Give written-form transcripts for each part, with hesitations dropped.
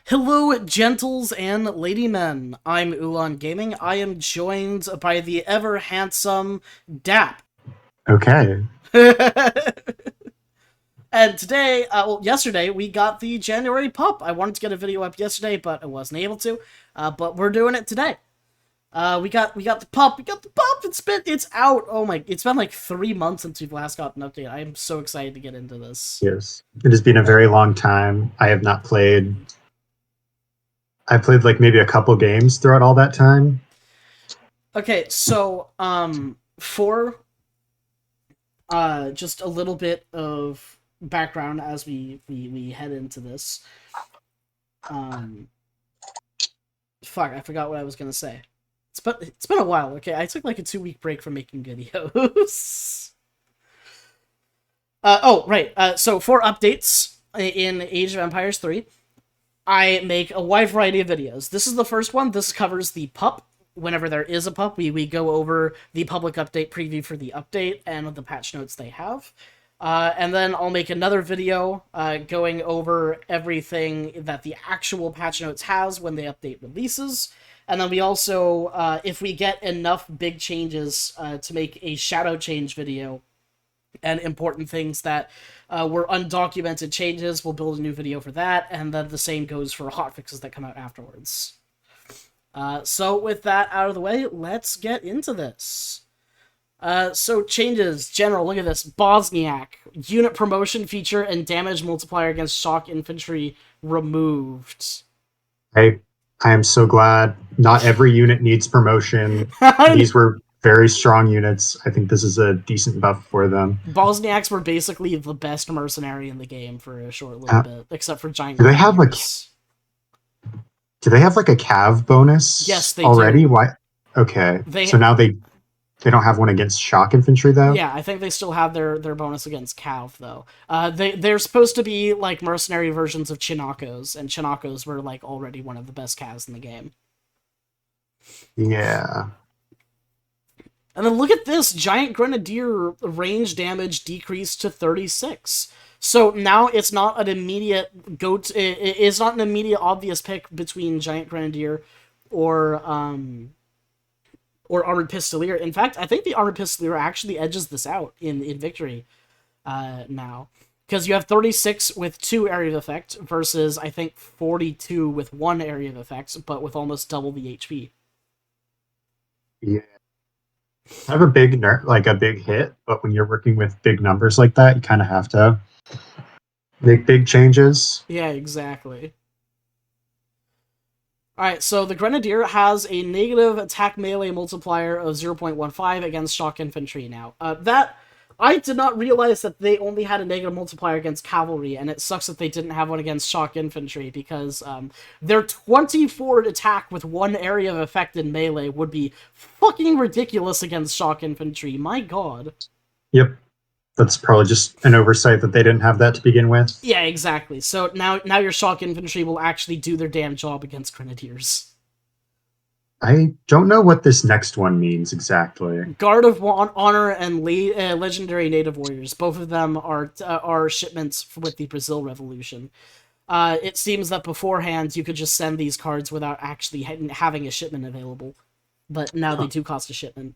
Hello, gentles and ladymen. I'm Ulan Gaming. I am joined by the ever handsome Dap. Okay. And today, yesterday, we got the January PUP. I wanted to get a video up yesterday, but I wasn't able to. But we're doing it today. We got the PUP. We got the PUP. It's out. Oh my! It's been like 3 months since we've last got an update. I am so excited to get into this. Yes. It has been a very long time. I have not played. I played like maybe a couple games throughout all that time. Okay, so for just a little bit of background as we head into this. Um, fuck, I forgot what I was gonna say. It's been a while. Okay, I took like a 2 week break from making videos. Oh right. So for updates in Age of Empires 3, I make a wide variety of videos. This is the first one. This covers the PUP. Whenever there is a PUP, we go over the public update preview for the update and the patch notes they have. And then I'll make another video going over everything that the actual patch notes has when the update releases. And then we also, if we get enough big changes to make a shadow change video and important things that were undocumented changes, we'll build a new video for that. And then the same goes for hotfixes that come out afterwards. So with that out of the way, let's get into this. So changes, general, look at this. Bosniak, unit promotion feature and damage multiplier against shock infantry removed. I am so glad not every unit needs promotion. These were very strong units. I think this is a decent buff for them. Bosniaks were basically the best mercenary in the game for a short little bit, except for giant Do they have like grenadiers. do they have like a cav bonus Yes, they already? do. Why? Okay. They So now they don't have one against shock infantry though? Yeah, I think they still have their bonus against Cav though. They're supposed to be like mercenary versions of Chinakos, and Chinakos were like already one of the best Cavs in the game. Yeah. And then look at this, giant grenadier range damage decreased to 36. So now it's not an immediate it's not an immediate obvious pick between giant grenadier or Armored Pistolier. In fact, I think the Armored Pistolier actually edges this out in Victory now. Because you have 36 with 2 area of effect versus, I think, 42 with 1 area of effect, but with almost double the HP. Yeah. I have a big like a big hit, but when you're working with big numbers like that, you kind of have to make big changes. Yeah, exactly. Alright, so the Grenadier has a negative attack melee multiplier of 0.15 against shock infantry now. I did not realize that they only had a negative multiplier against cavalry, and it sucks that they didn't have one against shock infantry, because their 24 attack with 1 area of effect in melee would be fucking ridiculous against shock infantry. My god. Yep. That's probably just an oversight that they didn't have that to begin with. Yeah, exactly. So now your shock infantry will actually do their damn job against grenadiers. I don't know what this next one means exactly. Guard of Honor and Legendary Native Warriors. Both of them are shipments with the Brazil Revolution. It seems that beforehand you could just send these cards without actually having a shipment available. But now they do cost a shipment.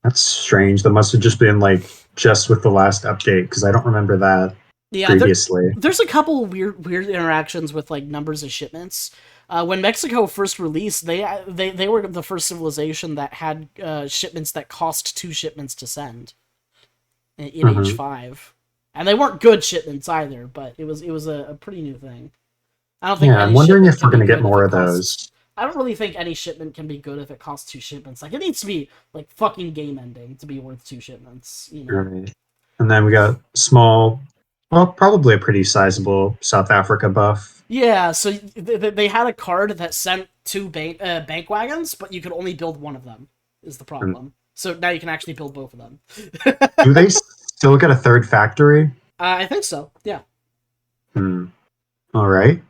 That's strange. That must have just been like just with the last update, because I don't remember that previously. There's a couple weird interactions with like numbers of shipments. When Mexico first released, they were the first civilization that had shipments that cost 2 shipments to send in H5, and they weren't good shipments either. But it was a pretty new thing. I don't think. Yeah, I'm wondering if we're going to get more of those. I don't really think any shipment can be good if it costs 2 shipments. Like, it needs to be like fucking game ending to be worth 2 shipments. You know? Right. And then we got small. Well, probably a pretty sizable South Africa buff. Yeah, so they had a card that sent 2 bank wagons, but you could only build one of them, is the problem. So now you can actually build both of them. Do they still get a 3rd factory? I think so, yeah. All right.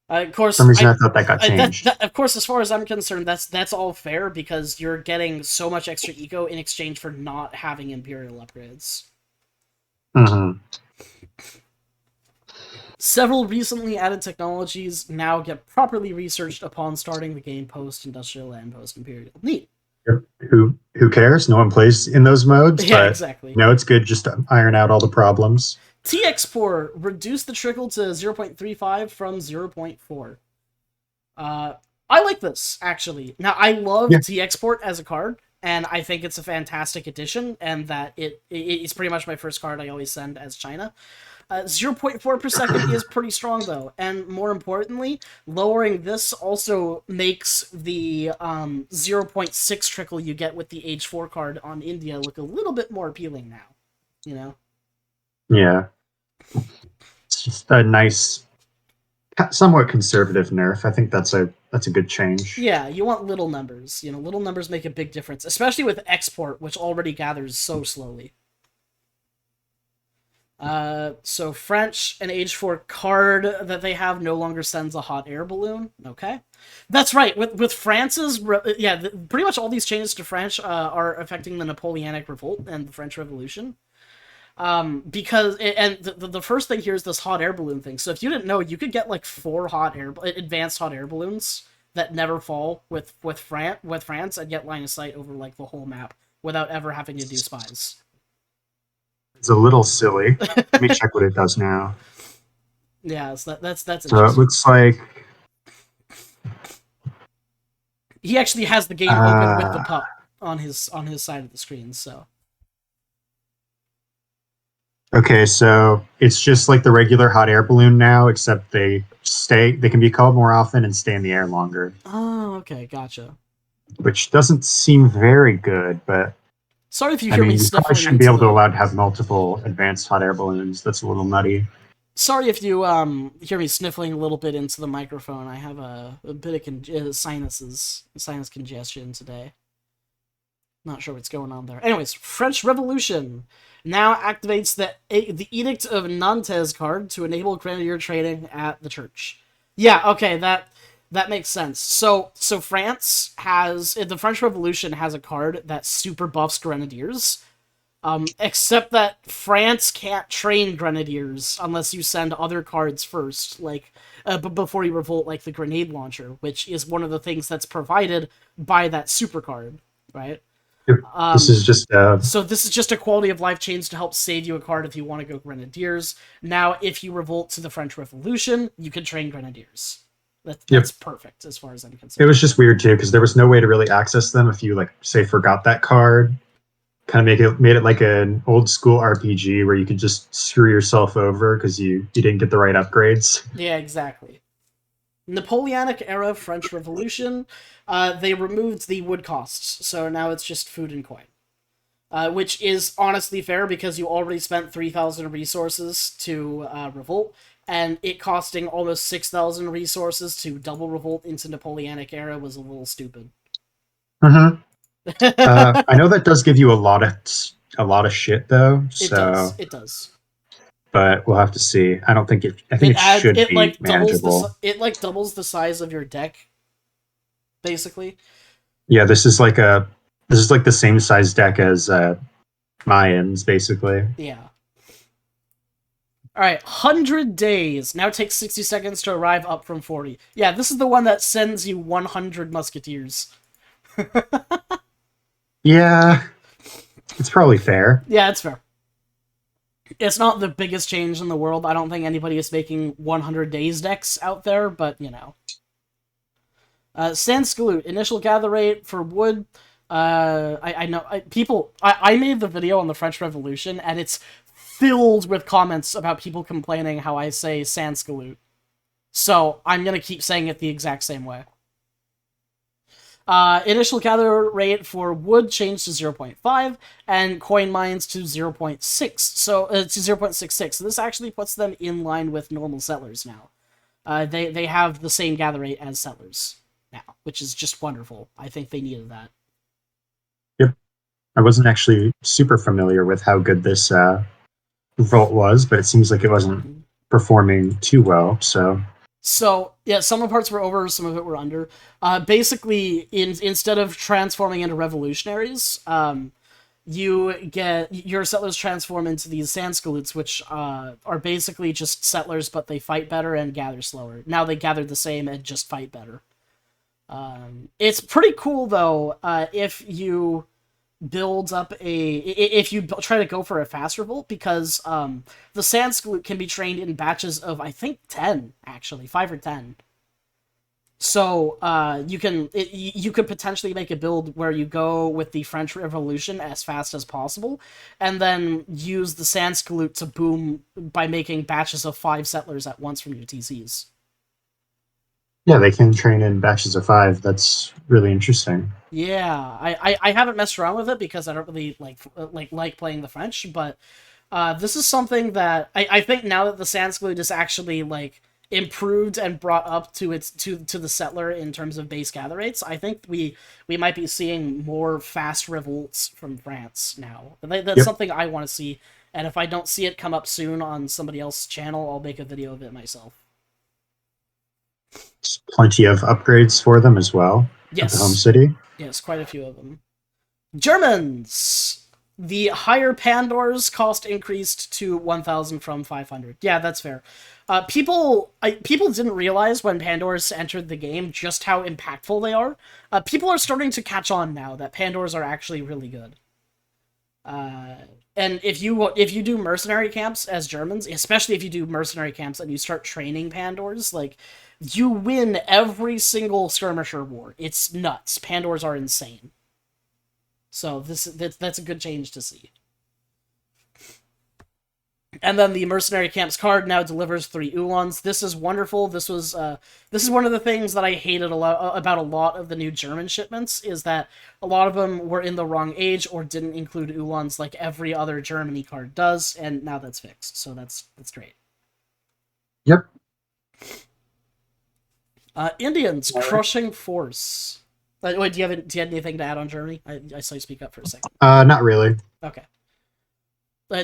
Of course, for some reason I thought that got changed. Of course, as far as I'm concerned, that's all fair, because you're getting so much extra eco in exchange for not having Imperial upgrades. Mm-hmm. Several recently added technologies now get properly researched upon starting the game post-industrial and post-imperial. Neat. Who cares? No one plays in those modes, Yeah, but exactly. it's good just to iron out all the problems. T-export reduced the trickle to 0.35 from 0.4. I like this, actually. Now, I love T-export as a card, and I think it's a fantastic addition, and that it's pretty much my first card I always send as China. 0.4 per second is pretty strong, though, and more importantly, lowering this also makes the 0.6 trickle you get with the Age 4 card on India look a little bit more appealing now, you know? Yeah. It's just a nice, somewhat conservative nerf. I think that's a good change. Yeah, you want little numbers. You know, little numbers make a big difference, especially with export, which already gathers so slowly. So French, an Age 4 card that they have no longer sends a hot air balloon. Okay. That's right. With France's... pretty much all these changes to French are affecting the Napoleonic Revolt and the French Revolution. Because... And the first thing here is this hot air balloon thing. So if you didn't know, you could get like 4 advanced hot air balloons that never fall with France and get line of sight over like the whole map without ever having to do spies. It's a little silly. Let me check what it does now. Yeah, so that's So it looks like he actually has the game open with the PUP on his side of the screen. So okay, so it's just like the regular hot air balloon now, except they can be called more often and stay in the air longer. Oh, okay, gotcha. Which doesn't seem very good, but sorry if you hear me sniffling. You probably shouldn't be able to allow to have multiple advanced hot air balloons. That's a little nutty. Sorry if you hear me sniffling a little bit into the microphone. I have a bit of sinus congestion today. Not sure what's going on there. Anyways, French Revolution now activates the Edict of Nantes card to enable grenadier training at the church. Yeah, okay, that makes sense. So France has... The French Revolution has a card that super buffs grenadiers, except that France can't train grenadiers unless you send other cards first, like before you revolt, like the grenade launcher, which is one of the things that's provided by that super card, right? This is just so this is just a quality of life change to help save you a card if you want to go grenadiers. Now, if you revolt to the French Revolution, you can train grenadiers. That's perfect as far as I'm concerned. It was just weird too because there was no way to really access them if you say forgot that card. Kind of made it like an old school RPG where you could just screw yourself over because you didn't get the right upgrades. Yeah, exactly. Napoleonic era French Revolution, they removed the wood costs, so now it's just food and coin. Which is honestly fair because you already spent 3,000 resources to revolt, and it costing almost 6,000 resources to double revolt into Napoleonic era was a little stupid. Mm-hmm. I know that does give you a lot of shit though. It does. But we'll have to see. I don't think it. I think it should be manageable. It doubles the size of your deck, basically. Yeah, this is like the same size deck as Mayans, basically. Yeah. All right, 100 days. Now takes 60 seconds to arrive up from 40. Yeah, this is the one that sends you 100 musketeers. Yeah, it's probably fair. Yeah, it's fair. It's not the biggest change in the world. I don't think anybody is making 100 days decks out there, but, you know. Sanskaloot, initial gather rate for wood. I know people. I made the video on the French Revolution, and it's filled with comments about people complaining how I say Sanskaloot. So I'm gonna keep saying it the exact same way. Initial gather rate for wood changed to 0.5, and coin mines to 0.6. So to 0.66. So this actually puts them in line with normal settlers now. They have the same gather rate as settlers now, which is just wonderful. I think they needed that. Yep. I wasn't actually super familiar with how good this revolt was, but it seems like it wasn't performing too well, So, yeah, some of the parts were over, some of it were under. Basically, instead of transforming into revolutionaries, you get your settlers transform into these Sandskaloots, which are basically just settlers, but they fight better and gather slower. Now they gather the same and just fight better. It's pretty cool though if you build up if you try to go for a fast revolt, because the Sandskaloot can be trained in batches of, I think, 10 actually, 5 or 10. So you could potentially make a build where you go with the French Revolution as fast as possible, and then use the Sandskaloot to boom by making batches of 5 settlers at once from your TCs. Yeah, they can train in batches of 5. That's really interesting. Yeah, I haven't messed around with it because I don't really like playing the French, but this is something that I think now that the Sanskaloot is actually like improved and brought up to its to the settler in terms of base gather rates, I think we might be seeing more fast revolts from France now. That's something I want to see, and if I don't see it come up soon on somebody else's channel, I'll make a video of it myself. There's plenty of upgrades for them as well. Yes. At the home city. Yes, quite a few of them. Germans! The higher Pandors cost increased to 1,000 from 500. Yeah, that's fair. People didn't realize when Pandors entered the game just how impactful they are. People are starting to catch on now that Pandors are actually really good. And if you do mercenary camps as Germans, especially if you do mercenary camps and you start training Pandors, like, you win every single skirmisher war. It's nuts. Pandors are insane. So that's a good change to see. And then the mercenary camps card now delivers 3 Uhlans. This is wonderful. This is one of the things that I hated about a lot of the new German shipments, is that a lot of them were in the wrong age or didn't include Uhlans like every other Germany card does, and now that's fixed. So that's great. Yep. Indians, crushing force. Wait, do you have anything to add on Germany? I saw you speak up for a second. Not really. Okay.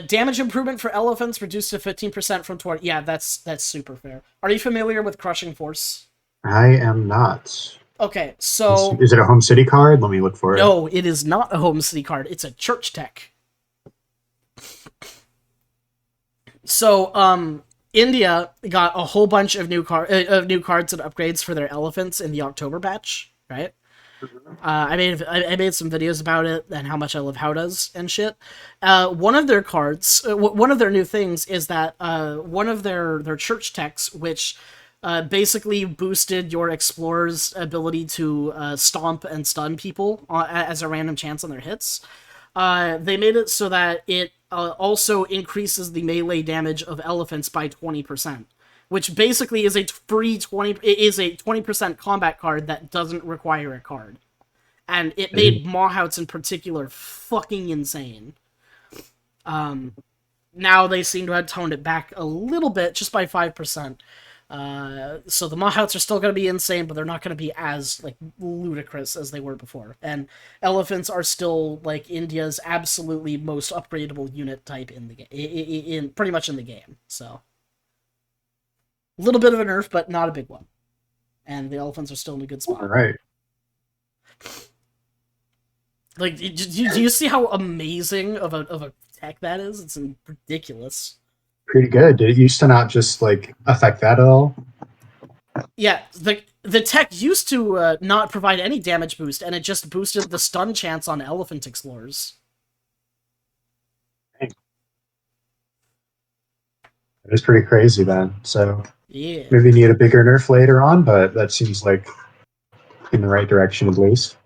Damage improvement for elephants reduced to 15% from 20. Yeah, that's super fair. Are you familiar with crushing force? I am not. Okay, so is it a home city card? Let me look for it. No, it is not a home city card. It's a church tech. So, India got a whole bunch of new cards and upgrades for their elephants in the October batch, right? I made some videos about it and how much I love Howdas and shit. One of their cards, one of their new things is that one of their church techs, which basically boosted your explorer's ability to stomp and stun people as a random chance on their hits. They made it so that it also increases the melee damage of elephants by 20%. Which basically is a free 20% combat card that doesn't require a card. And it made Mahouts in particular fucking insane. Now they seem to have toned it back a little bit, just by 5%. So the Mahouts are still going to be insane, but they're not going to be as like ludicrous as they were before. And elephants are still like India's absolutely most upgradable unit type in the game, pretty much in the game. So. A little bit of a nerf, but not a big one. And the elephants are still in a good spot. All right. Like, do you see how amazing of a tech that is? It's ridiculous. Pretty good. Did it used to not just, like, affect that at all? Yeah, the tech used to not provide any damage boost, and it just boosted the stun chance on elephant explorers. That is pretty crazy, then. So... yeah. Maybe need a bigger nerf later on, but that seems like in the right direction at least.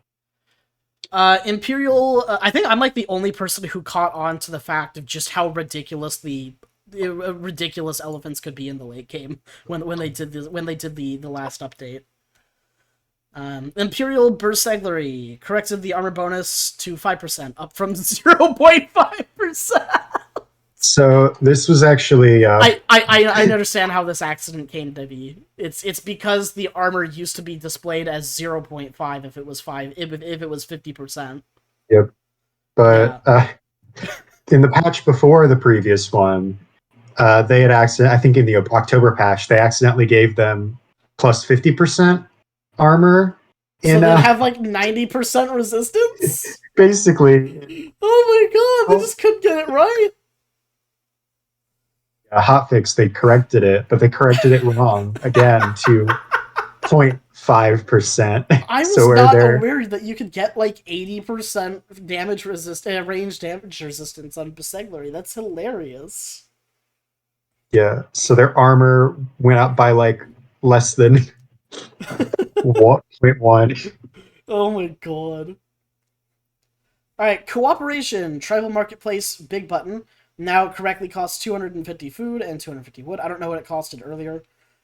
Imperial, I think I'm like the only person who caught on to the fact of just how ridiculous the ridiculous elephants could be in the late game when they did the last update. Imperial Burseglery corrected the armor bonus to 5%, up from 0.5%. So this was actually I understand how this accident came to be. It's because the armor used to be displayed as 0.5 if it was 50%. Yep. But in the patch before the previous one, they had I think in the October patch, they accidentally gave them plus 50% armor So In they'd have like 90% resistance? basically Oh my god, they oh, just couldn't get it right. a hotfix, they corrected it, but they corrected it wrong again to 0.5%. I So was where not they're aware that you could get like 80% damage range damage resistance on Beseglery. That's hilarious. yeah, so their armor went up by like less than 1.1. Oh my god. Alright, cooperation. Tribal marketplace, big button. Now correctly costs 250 food and 250 wood. I don't know what it costed earlier.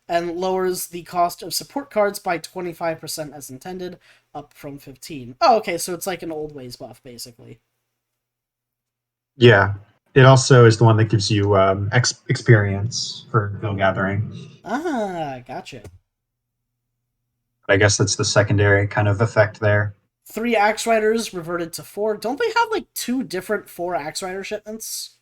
And lowers the cost of support cards by 25% as intended, up from 15. Oh, okay, so it's like an old ways buff, basically. Yeah, it also is the one that gives you experience for bill gathering. Ah, gotcha. I guess that's the secondary kind of effect there. 3 Axe Riders reverted to 4. Don't they have like 2 different 4 Axe Rider shipments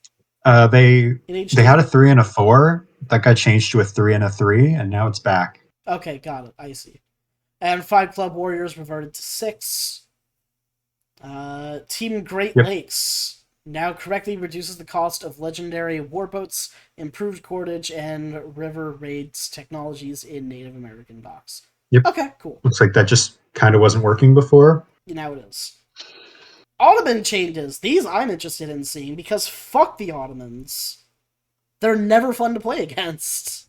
They in they had HD? a 3 and a 4 that got changed to a 3 and a 3, and now it's back. Okay, got it. I see. And 5 Club Warriors reverted to 6. Team Great Yep. Lakes now correctly reduces the cost of legendary warboats, improved cordage, and river raids technologies in Native American docks. Yep. Okay, cool. Looks like that just kind of wasn't working before. Now it is. Ottoman changes. These I'm interested in seeing because fuck the Ottomans. They're never fun to play against.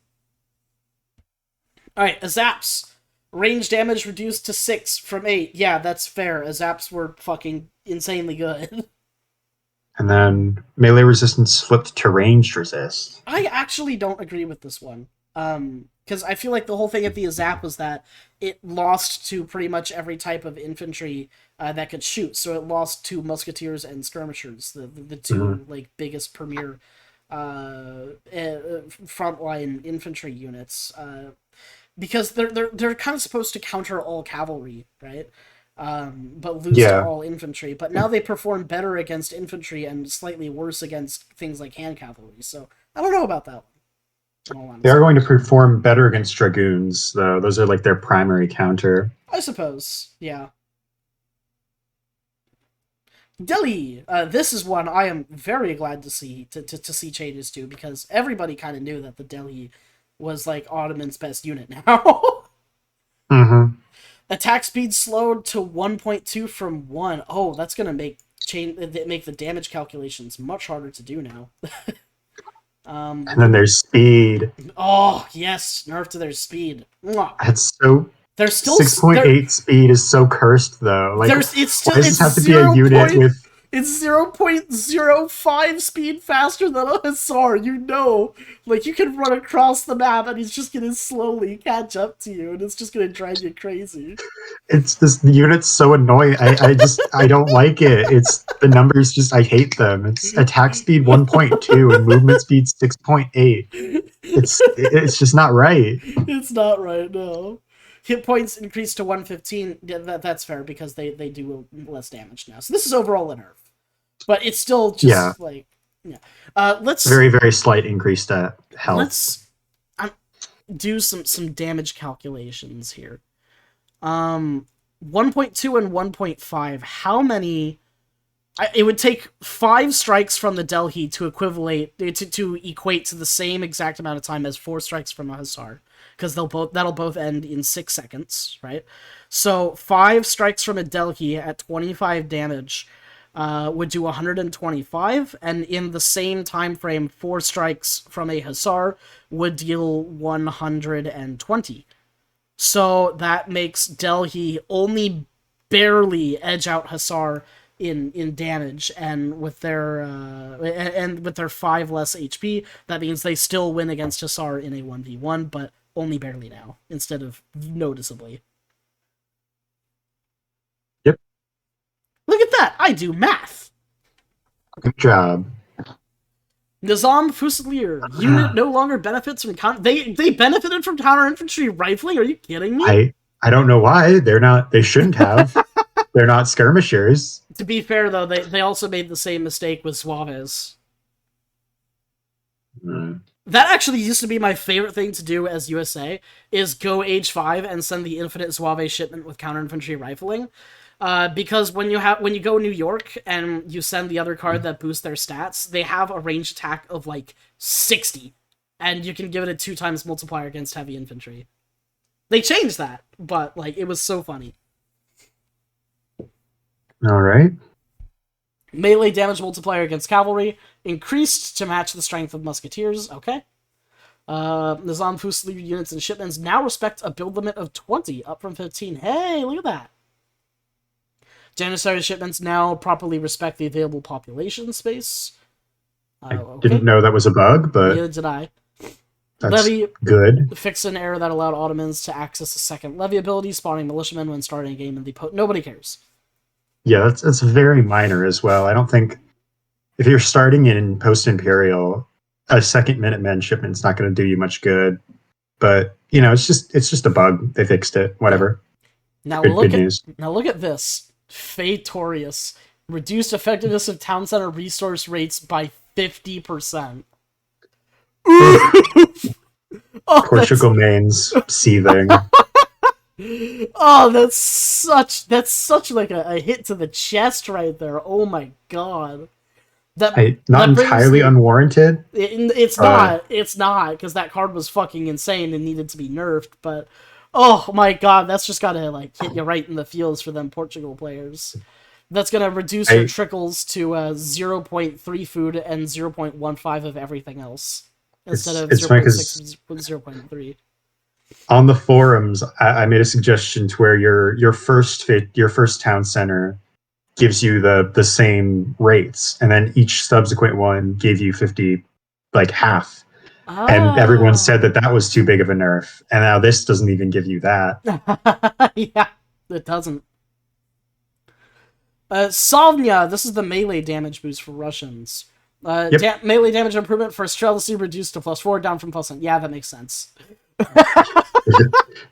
Alright, Azaps. Range damage reduced to 6 from 8. Yeah, that's fair. Azaps were fucking insanely good. And then melee resistance flipped to ranged resist. I actually don't agree with this one. Because I feel like the whole thing at the Azap was that it lost to pretty much every type of infantry that could shoot. So it lost to musketeers and skirmishers, the two like biggest premier frontline infantry units. Because they're kind of supposed to counter all cavalry, right? But lose to Yeah, all infantry. But now they perform better against infantry and slightly worse against things like hand cavalry. So I don't know about that one. In all they honesty, are going to perform better against dragoons, though. Those are like their primary counter. I suppose, yeah. Delhi. This is one I am very glad to see to see changes to because everybody kind of knew that the Delhi was like Ottoman's best unit now. Mm-hmm. Attack speed slowed to 1.2 from 1. Oh, that's gonna make the damage calculations much harder to do now. And then there's speed. Oh yes, nerf to their speed. Mwah. That's so They're still they're 6.8 speed is so cursed though. Like, there's it's still why does it's this have to be a 0. unit with? It's 0.05 speed faster than a Hussar, you know. Like, you can run across the map and he's just gonna slowly catch up to you and it's just gonna drive you crazy. It's this the unit's so annoying. I don't like it. It's the numbers just I hate them. It's attack speed 1.2 and movement speed 6.8. It's just not right. It's not right, no. Hit points increased to 115. Yeah, that's fair because they do less damage now. So this is overall a nerf. But it's still just Yeah, like yeah. Let's very very slight increase to health. let's do some damage calculations here. 1.2 and 1.5. How many? It would take 5 strikes from the Delhi to equate to the same exact amount of time as 4 strikes from a Hussar, because that'll both end in 6 seconds, right? So 5 strikes from a Delhi at 25 damage would do 125, and in the same time frame, 4 strikes from a Hussar would deal 120. So that makes Delhi only barely edge out Hussar in damage, and with their 5 less HP, that means they still win against Hussar in a 1v1, but only barely now, instead of noticeably. Yep, Look at that! I do math! good job. Nizam Fusilier. Unit no longer benefits from They benefited from counter infantry rifling? Are you kidding me? I don't know why they're not. They shouldn't have. They're not skirmishers. To be fair, though, they also made the same mistake with Suaves. That actually used to be my favorite thing to do as USA, is go Age 5 and send the Infinite Zouave shipment with counter-infantry rifling. Because when you go New York and you send the other card that boosts their stats, they have a range attack of like 60, and you can give it a 2x multiplier against heavy infantry. They changed that, but like it was so funny. All right. Melee damage multiplier against cavalry increased to match the strength of musketeers. Okay. Nizam Fusilier units and shipments now respect a build limit of 20, up from 15. Hey, look at that. Janissary shipments now properly respect the available population space. I didn't know that was a bug, but neither did I. that's Levy good. fixed an error that allowed Ottomans to access a second levy ability, spawning militiamen when starting a game in the nobody cares. Yeah, that's very minor as well. I don't think if you're starting in post-imperial, a second Minutemen shipment's not going to do you much good. But it's just a bug. They fixed it. Whatever. Now good news. Now look at this. Fatorious. Reduced effectiveness of town center resource rates by 50%. Portugal mains seething. Oh, that's such like a hit to the chest right there. Oh my god. Not entirely unwarranted. It's not, because that card was fucking insane and needed to be nerfed, but oh my god, that's just gotta like hit you right in the feels for them Portugal players. That's gonna reduce your trickles to 0.3 food and 0.15 of everything else, instead of 0.6 and 0.3. On the forums, I made a suggestion to where your first town center gives you the same rates, and then each subsequent one gave you 50, like half. And everyone said that was too big of a nerf, and now this doesn't even give you that. Yeah, it doesn't. Sovnya, this is the melee damage boost for Russians. Yep. Melee damage improvement for Strelitzy reduced to +4, down from +1. Yeah, that makes sense.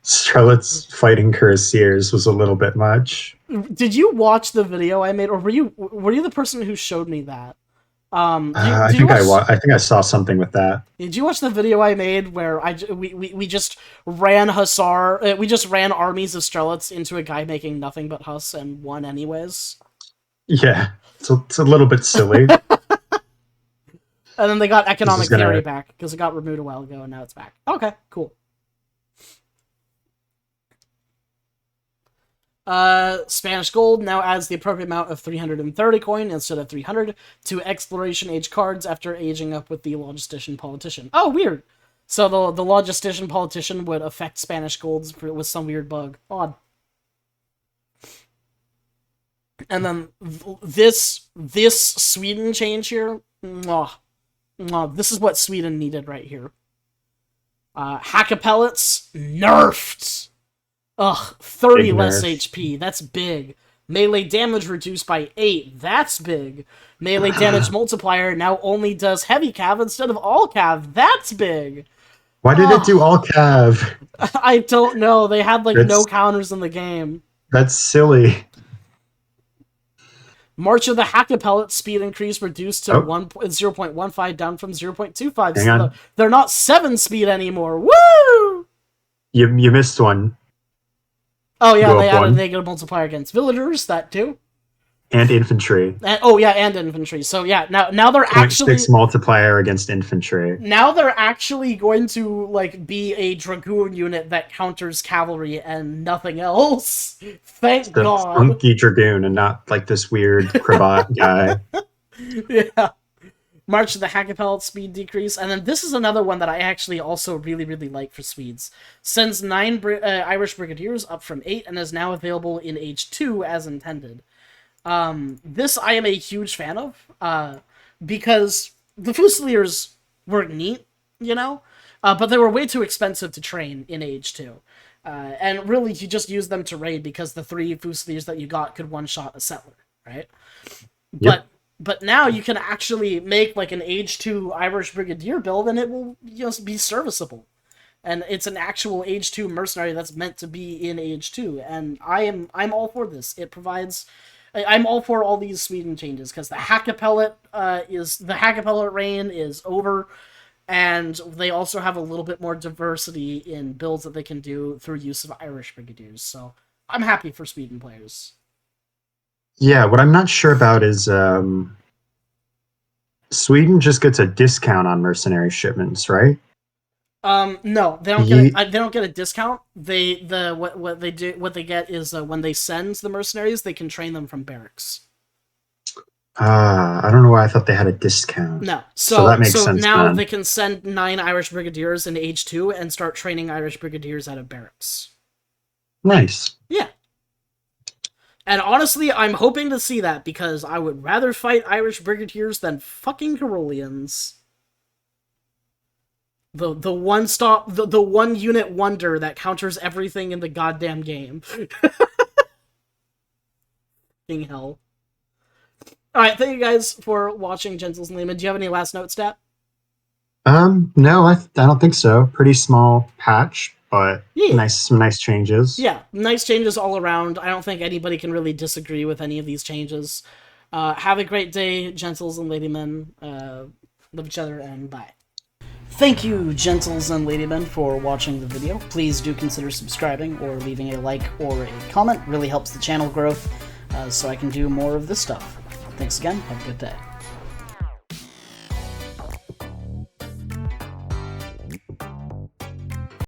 Strelitz fighting cuirassiers was a little bit much. Did you watch the video I made, or were you the person who showed me that? I think I saw something with that. Did you watch the video I made where we just ran we just ran armies of Strelitz into a guy making nothing but Huss and won anyways? Yeah, it's a little bit silly. And then they got economic theory back, because it got removed a while ago, and now it's back. Okay, cool. Spanish gold now adds the appropriate amount of 330 coin instead of 300 to exploration age cards after aging up with the logistician politician. Oh, weird. So the logistician politician would affect Spanish golds with some weird bug. Odd. And then this Sweden change here, this is what Sweden needed right here. HAKEPELITS nerfed. Ugh, 30 less HP. That's big. Melee damage reduced by 8. That's big. Melee damage multiplier now only does heavy cav instead of all cav. That's big. Why did it do all cav? I don't know. They had like no counters in the game. That's silly. March of the HAKEPELITS speed increase reduced to 0.15, down from 0.25. So they're not 7 speed anymore. Woo! You missed one. Oh yeah, they added a negative multiplier against villagers, that too. And infantry. And infantry. So yeah, now they're actually 0.6 multiplier against infantry. Now they're actually going to like be a dragoon unit that counters cavalry and nothing else. Thank God. Funky dragoon and not like this weird cravat guy. Yeah. March of the HAKEPELITS speed decrease, and then this is another one that I actually also really, really like for Swedes. Sends 9 Irish Brigadiers up from 8, and is now available in Age 2 as intended. This I am a huge fan of, because the Fusiliers were neat, but they were way too expensive to train in Age 2. And really, you just use them to raid because the 3 Fusiliers that you got could one-shot a settler, right? Yep. But now you can actually make like an Age 2 Irish Brigadier build, and it will just be serviceable. And it's an actual Age 2 mercenary that's meant to be in Age 2, and I'm all for this. It provides... I'm all for all these Sweden changes, because the HAKEPELIT reign is over. And they also have a little bit more diversity in builds that they can do through use of Irish Brigadiers. So I'm happy for Sweden players. Yeah, what I'm not sure about is Sweden just gets a discount on mercenary shipments, right? No, they don't Ye- get. They don't get a discount. What they do, what they get is when they send the mercenaries, they can train them from barracks. I don't know why I thought they had a discount. No, So that makes sense now then. they can send 9 Irish Brigadiers in Age 2 and start training Irish Brigadiers out of barracks. Nice. Yeah. And honestly, I'm hoping to see that because I would rather fight Irish Brigadiers than fucking Caroleans. The one unit wonder that counters everything in the goddamn game. Fucking hell. Alright, thank you guys for watching, Gentles and Laymen. Do you have any last notes, Stat? No, I don't think so. Pretty small patch, but Yeah. some nice changes. Yeah, nice changes all around. I don't think anybody can really disagree with any of these changes. Have a great day, Gentles and Ladymen. Love each other, and bye. Thank you, Gentles and Ladymen, for watching the video. Please do consider subscribing or leaving a like or a comment. Really helps the channel grow, so I can do more of this stuff. Thanks again. Have a good day.